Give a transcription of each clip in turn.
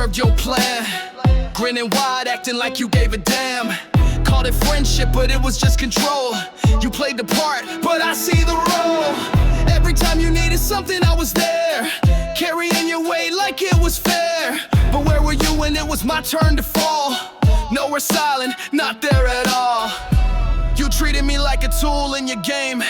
served your plan. Grinning wide, acting like you gave a damn. Called it friendship, but it was just control. You played the part, but I see the role. Every time you needed something, I was there, carrying your weight like it was fair. But where were you when it was my turn to fall? Nowhere, silent, not there at all. You treated me like a tool in your game,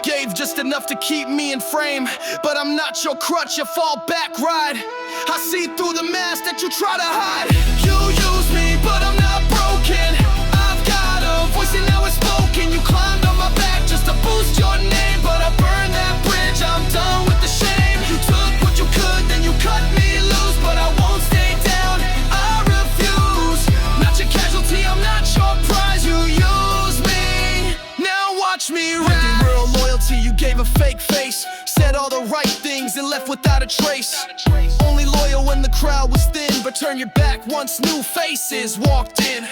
gave just enough to keep me in frame. But I'm not your crutch, your fallback ride. I see through the mask that you try to hide. You use me, but I'm not broken. I've got a voice and now it's spoken. You climbed on my back just to boost your name, but I burned that bridge, I'm done with the shame. You took what you could, then you cut me loose, but I won't stay down, I refuse. Not your casualty, I'm not your prize. You use me, now watch me ride. Real loyalty, you gave a fake face, said all the right things and left without a trace. Only loyal when the crowd was thin, but turn your back once new faces walked in.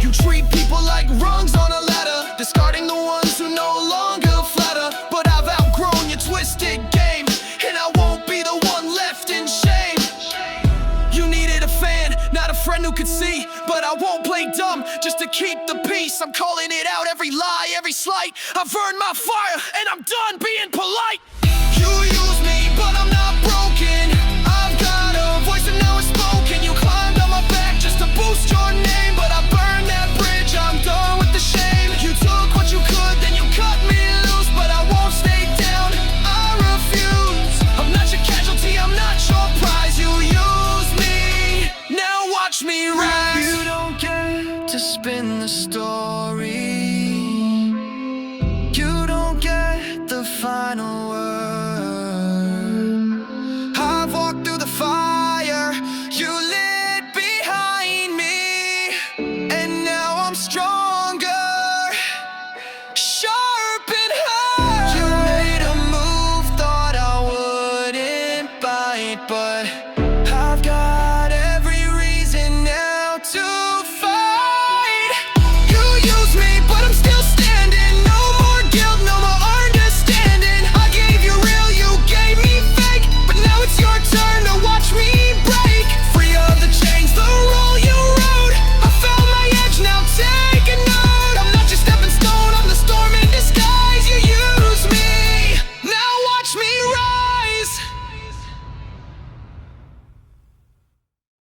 You treat people like rungs on a ladder, discarding the ones who no longer flatter. But I've outgrown your twisted game, and I won't be the one left in shame. You needed a fan, not a friend who could see, but I won't play dumb just to keep the peace. I'm calling it out, every lie, every slight. I've earned my fire, and I'm done being polite. You use me, but I'm not broken. I've got a voice and now it's spoken. You climbed on my back just to boost your name, but I burned that bridge, I'm done with the shame. You took what you could, then you cut me loose, but I won't stay down, I refuse. I'm not your casualty, I'm not your prize. You use me, now watch me rise. You don't get to spin the story.